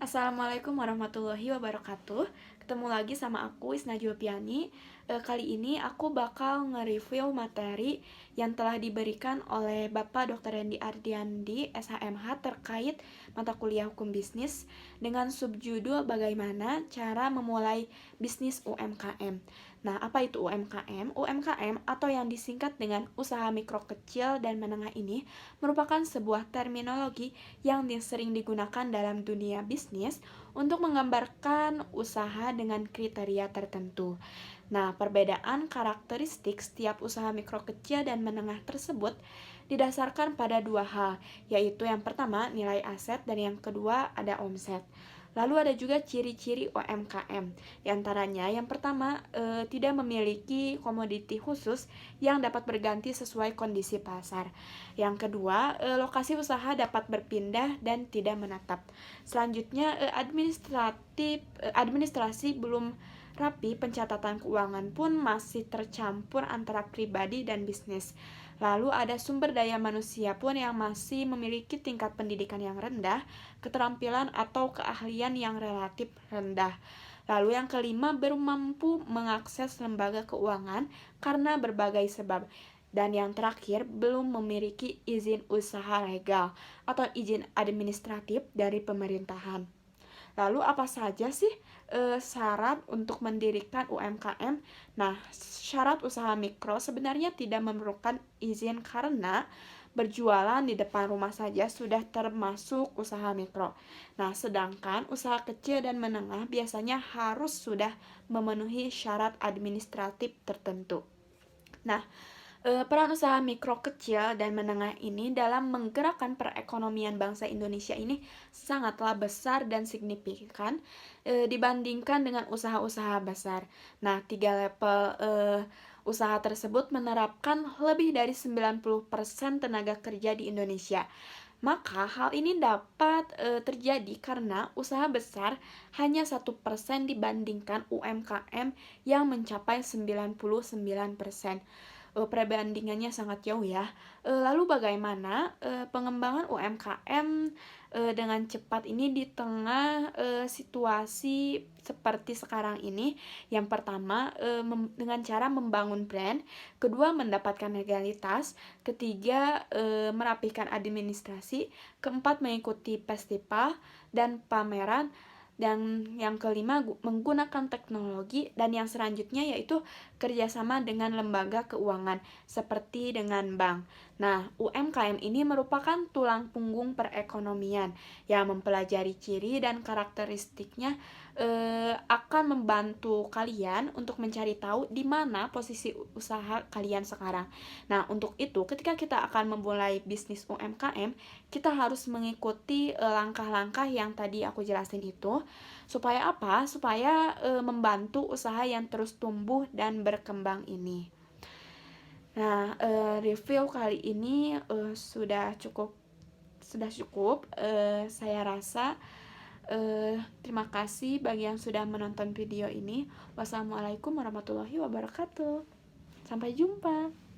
Assalamualaikum warahmatullahi wabarakatuh. Ketemu lagi sama aku Isna Jopiani. Kali ini aku bakal nge-review materi yang telah diberikan oleh Bapak Dr. Rendi Ardiandi SHMH terkait mata kuliah hukum bisnis dengan subjudul bagaimana cara memulai bisnis UMKM. Nah, apa itu UMKM? UMKM atau yang disingkat dengan usaha mikro kecil dan menengah ini merupakan sebuah terminologi yang sering digunakan dalam dunia bisnis untuk menggambarkan usaha dengan kriteria tertentu. Nah, perbedaan karakteristik setiap usaha mikro kecil dan menengah tersebut didasarkan pada dua hal, yaitu yang pertama nilai aset dan yang kedua ada omset. Lalu ada juga ciri-ciri UMKM. Di antaranya yang pertama tidak memiliki komoditi khusus yang dapat berganti sesuai kondisi pasar. Yang kedua, lokasi usaha dapat berpindah dan tidak menetap. Selanjutnya, administrasi belum rapi, pencatatan keuangan pun masih tercampur antara pribadi dan bisnis. Lalu ada sumber daya manusia pun yang masih memiliki tingkat pendidikan yang rendah, keterampilan atau keahlian yang relatif rendah. Lalu yang kelima, belum mampu mengakses lembaga keuangan karena berbagai sebab. Dan yang terakhir, belum memiliki izin usaha legal atau izin administratif dari pemerintahan. Lalu apa saja sih syarat untuk mendirikan UMKM? Nah, syarat usaha mikro sebenarnya tidak memerlukan izin karena berjualan di depan rumah saja sudah termasuk usaha mikro. Nah, sedangkan usaha kecil dan menengah biasanya harus sudah memenuhi syarat administratif tertentu. Nah, peran usaha mikro kecil dan menengah ini dalam menggerakkan perekonomian bangsa Indonesia ini sangatlah besar dan signifikan dibandingkan dengan usaha-usaha besar. Nah, tiga level usaha tersebut menerapkan lebih dari 90% tenaga kerja di Indonesia. Maka hal ini dapat terjadi karena usaha besar hanya 1% dibandingkan UMKM yang mencapai 99%. Perbandingannya sangat jauh ya. Lalu bagaimana pengembangan UMKM dengan cepat ini di tengah situasi seperti sekarang ini? Yang pertama dengan cara membangun brand, kedua mendapatkan legalitas, ketiga merapihkan administrasi, keempat mengikuti festival dan pameran, dan yang kelima menggunakan teknologi, dan yang selanjutnya yaitu kerjasama dengan lembaga keuangan seperti dengan bank. Nah, UMKM ini merupakan tulang punggung perekonomian yang mempelajari ciri dan karakteristiknya akan membantu kalian untuk mencari tahu di mana posisi usaha kalian sekarang. Nah, untuk itu ketika kita akan memulai bisnis UMKM, kita harus mengikuti langkah-langkah yang tadi aku jelasin itu. Supaya apa? Supaya membantu usaha yang terus tumbuh dan berkembang ini. Nah, review kali ini sudah cukup. Saya rasa terima kasih bagi yang sudah menonton video ini. Wassalamualaikum warahmatullahi wabarakatuh. Sampai jumpa.